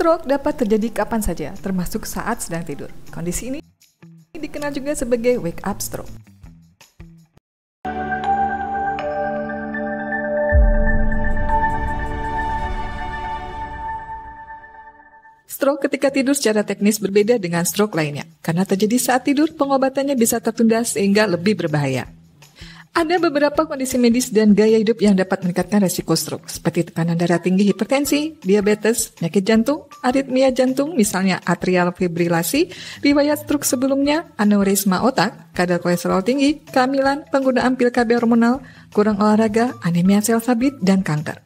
Stroke dapat terjadi kapan saja, termasuk saat sedang tidur. Kondisi ini dikenal juga sebagai wake up stroke. Stroke ketika tidur secara teknis berbeda dengan stroke lainnya. Karena terjadi saat tidur, pengobatannya bisa tertunda sehingga lebih berbahaya. Ada beberapa kondisi medis dan gaya hidup yang dapat meningkatkan resiko stroke, seperti tekanan darah tinggi, hipertensi, diabetes, penyakit jantung, aritmia jantung, misalnya atrial fibrilasi, riwayat stroke sebelumnya, aneurisma otak, kadar kolesterol tinggi, kehamilan, penggunaan pil KB hormonal, kurang olahraga, anemia sel sabit, dan kanker.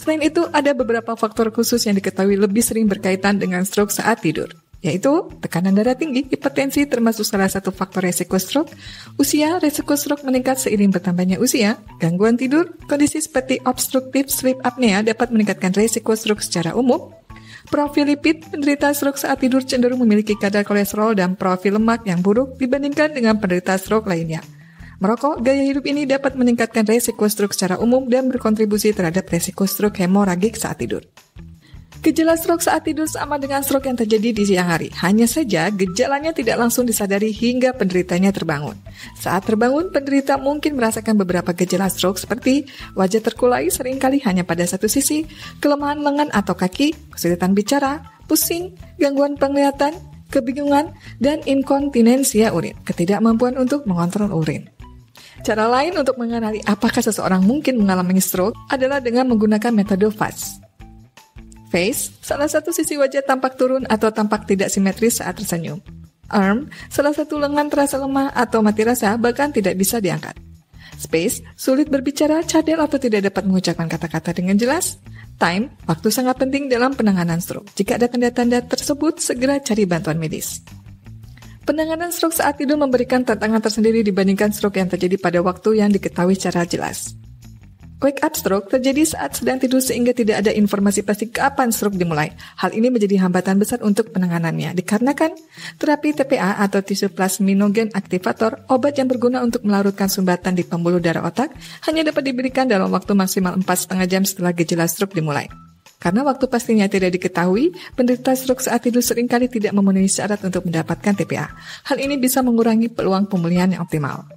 Selain itu, ada beberapa faktor khusus yang diketahui lebih sering berkaitan dengan stroke saat tidur, yaitu tekanan darah tinggi, hipertensi termasuk salah satu faktor resiko stroke, usia, resiko stroke meningkat seiring bertambahnya usia, gangguan tidur, kondisi seperti obstructive sleep apnea dapat meningkatkan resiko stroke secara umum, profil lipid, penderita stroke saat tidur cenderung memiliki kadar kolesterol dan profil lemak yang buruk dibandingkan dengan penderita stroke lainnya. Merokok, gaya hidup ini dapat meningkatkan resiko stroke secara umum dan berkontribusi terhadap resiko stroke hemoragik saat tidur. Gejala stroke saat tidur sama dengan stroke yang terjadi di siang hari. Hanya saja, gejalanya tidak langsung disadari hingga penderitanya terbangun. Saat terbangun, penderita mungkin merasakan beberapa gejala stroke seperti wajah terkulai seringkali hanya pada satu sisi, kelemahan lengan atau kaki, kesulitan bicara, pusing, gangguan penglihatan, kebingungan, dan inkontinensia urin, ketidakmampuan untuk mengontrol urin. Cara lain untuk mengenali apakah seseorang mungkin mengalami stroke adalah dengan menggunakan metode FAST. Face, salah satu sisi wajah tampak turun atau tampak tidak simetris saat tersenyum. Arm, salah satu lengan terasa lemah atau mati rasa bahkan tidak bisa diangkat. Space, sulit berbicara, cadel atau tidak dapat mengucapkan kata-kata dengan jelas. Time, waktu sangat penting dalam penanganan stroke. Jika ada tanda-tanda tersebut, segera cari bantuan medis. Penanganan stroke saat tidur memberikan tantangan tersendiri dibandingkan stroke yang terjadi pada waktu yang diketahui secara jelas. Wake up stroke terjadi saat sedang tidur sehingga tidak ada informasi pasti kapan stroke dimulai. Hal ini menjadi hambatan besar untuk penanganannya dikarenakan terapi TPA atau tisu plasminogen aktivator, obat yang berguna untuk melarutkan sumbatan di pembuluh darah otak, hanya dapat diberikan dalam waktu maksimal 4,5 jam setelah gejala stroke dimulai. Karena waktu pastinya tidak diketahui, penderita stroke saat tidur seringkali tidak memenuhi syarat untuk mendapatkan TPA. Hal ini bisa mengurangi peluang pemulihan yang optimal.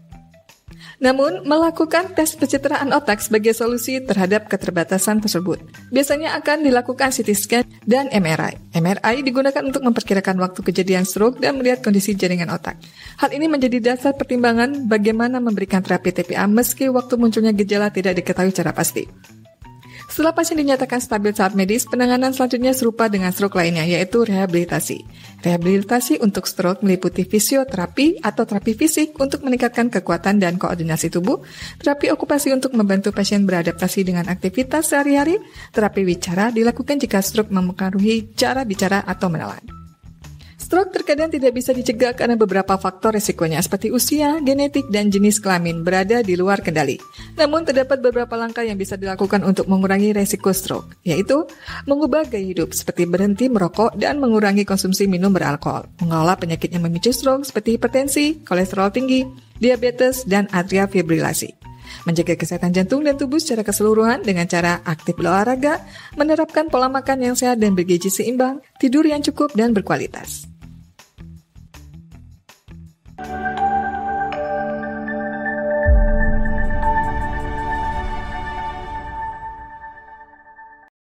Namun, melakukan tes pencitraan otak sebagai solusi terhadap keterbatasan tersebut. Biasanya akan dilakukan CT scan dan MRI. MRI digunakan untuk memperkirakan waktu kejadian stroke dan melihat kondisi jaringan otak. Hal ini menjadi dasar pertimbangan bagaimana memberikan terapi TPA meski waktu munculnya gejala tidak diketahui secara pasti. Setelah pasien dinyatakan stabil saat medis, penanganan selanjutnya serupa dengan stroke lainnya, yaitu rehabilitasi. Rehabilitasi untuk stroke meliputi fisioterapi atau terapi fisik untuk meningkatkan kekuatan dan koordinasi tubuh, terapi okupasi untuk membantu pasien beradaptasi dengan aktivitas sehari-hari, terapi bicara dilakukan jika stroke mempengaruhi cara bicara atau menelan. Stroke terkadang tidak bisa dicegah karena beberapa faktor resikonya seperti usia, genetik, dan jenis kelamin berada di luar kendali. Namun terdapat beberapa langkah yang bisa dilakukan untuk mengurangi resiko stroke, yaitu mengubah gaya hidup seperti berhenti merokok dan mengurangi konsumsi minum beralkohol, mengelola penyakit yang memicu stroke seperti hipertensi, kolesterol tinggi, diabetes, dan atrial fibrilasi. Menjaga kesehatan jantung dan tubuh secara keseluruhan dengan cara aktif berolahraga, menerapkan pola makan yang sehat dan bergizi seimbang, tidur yang cukup dan berkualitas.